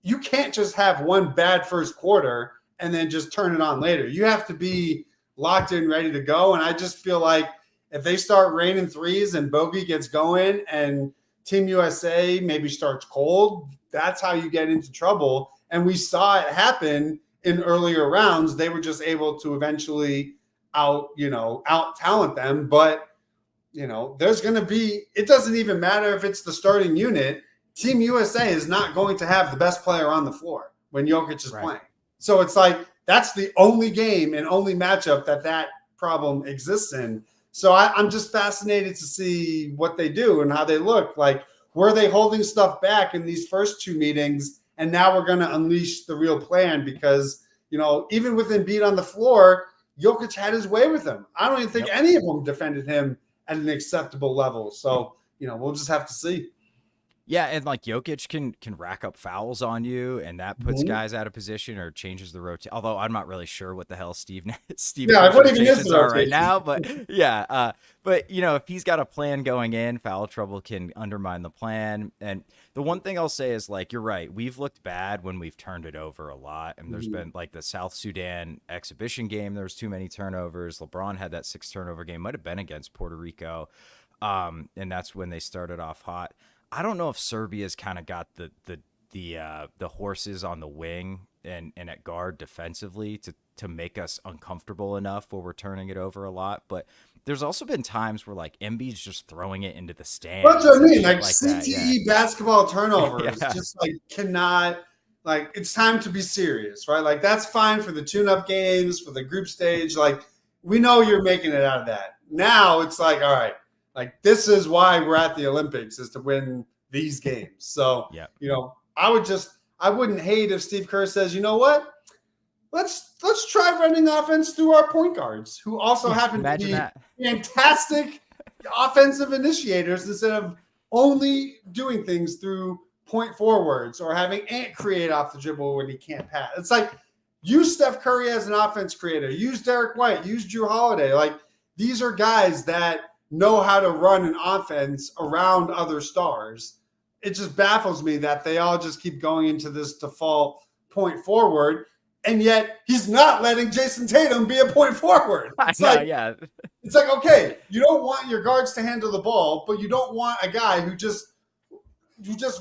you can't just have one bad first quarter and then just turn it on later. You have to be locked in, ready to go. And I just feel like if they start raining threes and Bogey gets going and Team USA maybe starts cold, that's how you get into trouble. And we saw it happen in earlier rounds. They were just able to eventually out-talent them. But, there's going to be – it doesn't even matter if it's the starting unit. Team USA is not going to have the best player on the floor when Jokic is playing. So it's like that's the only game and only matchup that problem exists in. So I'm just fascinated to see what they do and how they look. Like, were they holding stuff back in these first two meetings, and now we're going to unleash the real plan? Because, even with Embiid on the floor, Jokic had his way with him. I don't even think any of them defended him at an acceptable level. So, we'll just have to see. Yeah, and like Jokic can rack up fouls on you, and that puts guys out of position or changes the rotation. Although I'm not really sure what the hell Steve what even is the are right now, but but if he's got a plan going in, foul trouble can undermine the plan. And the one thing I'll say is, like, you're right, we've looked bad when we've turned it over a lot, and there's been like the South Sudan exhibition game. There was too many turnovers. LeBron had that 6 turnover game, might have been against Puerto Rico, and that's when they started off hot. I don't know if Serbia's kind of got the horses on the wing and at guard defensively to make us uncomfortable enough where we're turning it over a lot. But there's also been times where like Embiid's just throwing it into the stands. That's what I mean. Like CTE basketball turnovers just like cannot. Like, it's time to be serious, right? Like, that's fine for the tune-up games, for the group stage. Like, we know you're making it out of that. Now it's like, all right. Like, this is why we're at the Olympics, is to win these games. So, I wouldn't hate if Steve Kerr says, you know what? let's try running offense through our point guards, who also happen to be fantastic offensive initiators instead of only doing things through point forwards or having Ant create off the dribble when he can't pass. It's like, use Steph Curry as an offense creator. Use Derek White. Use Drew Holiday. Like, these are guys that know how to run an offense around other stars. It just baffles me that they all just keep going into this default point forward, and yet he's not letting Jayson Tatum be a point forward. It's like, okay, you don't want your guards to handle the ball, but you don't want a guy who just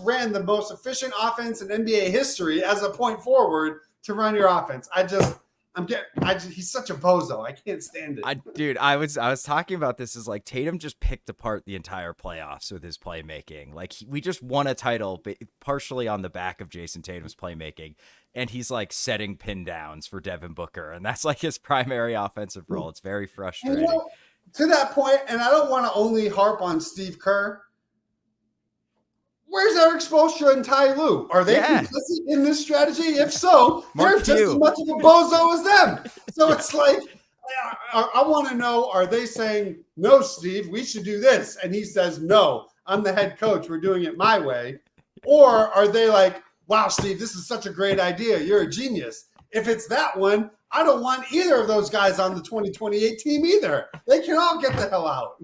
ran the most efficient offense in NBA history as a point forward to run your offense. He's such a bozo. I can't stand it. I was talking about this as like Tatum just picked apart the entire playoffs with his playmaking. Like we just won a title partially on the back of Jayson Tatum's playmaking, and he's like setting pin downs for Devin Booker, and that's like his primary offensive role. It's very frustrating. To that point, and I don't want to only harp on Steve Kerr. Where's Eric Spoelstra and Ty Lue? Are they complicit in this strategy? If so, they're just as much of a bozo as them. So it's like, I want to know, are they saying, no, Steve, we should do this? And he says, no, I'm the head coach. We're doing it my way. Or are they like, wow, Steve, this is such a great idea. You're a genius. If it's that one, I don't want either of those guys on the 2028 team either. They can all get the hell out.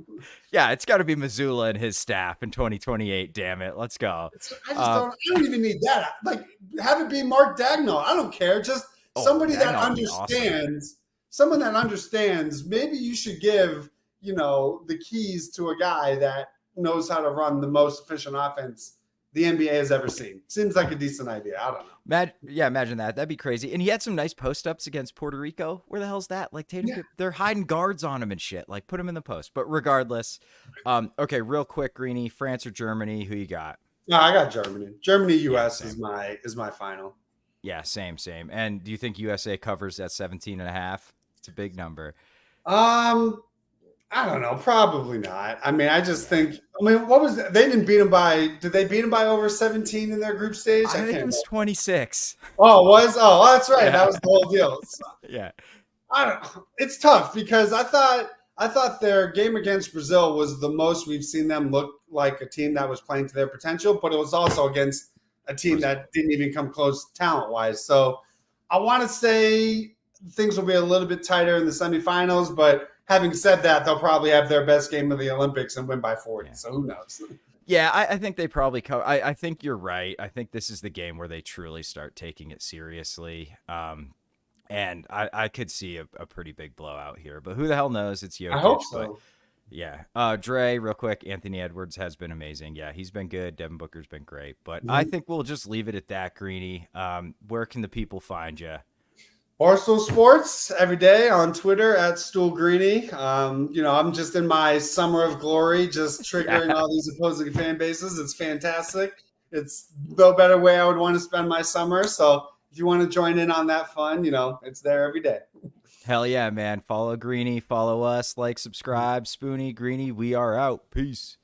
Yeah, it's got to be Mazzulla and his staff in 2028. Damn it, let's go. I don't even need that. Like, have it be Mark Dagnall. I don't care. Just somebody that understands. Awesome. Someone that understands. Maybe you should give the keys to a guy that knows how to run the most efficient offense the NBA has ever seen. Seems like a decent idea. I don't know. Imagine that. That'd be crazy. And he had some nice post-ups against Puerto Rico. Where the hell's that? Like, Tatum, they're hiding guards on him and shit. Like, put him in the post. But regardless, okay, real quick, Greeny, France or Germany? Who you got? No, I got Germany. Germany, U.S. is my final. Yeah, same. And do you think USA covers that 17.5? It's a big number. I don't know. Probably not. I mean, I just think. I mean, what was they didn't beat them by? Did they beat them by over 17 in their group stage? I think it was 26. Oh, it was? Oh, that's right. Yeah. That was the whole deal. Yeah. I don't. It's tough because I thought their game against Brazil was the most we've seen them look like a team that was playing to their potential, but it was also against a team that didn't even come close talent-wise. So I want to say things will be a little bit tighter in the semifinals, but having said that, they'll probably have their best game of the Olympics and win by 40. Yeah. So who knows? Yeah, I think they probably cover. I think you're right. I think this is the game where they truly start taking it seriously. And I could see a pretty big blowout here. But who the hell knows? It's Jokic. I hope so. But yeah. Dre, real quick, Anthony Edwards has been amazing. Yeah, he's been good. Devin Booker's been great. But I think we'll just leave it at that, Greeny. Where can the people find you? Barstool Sports every day on Twitter at Stool Greeny. I'm just in my summer of glory, just triggering all these opposing fan bases. It's fantastic. It's no better way I would want to spend my summer. So if you want to join in on that fun, it's there every day. Hell yeah, man. Follow Greeny, follow us, like, subscribe. Spoonie, Greeny, we are out. Peace.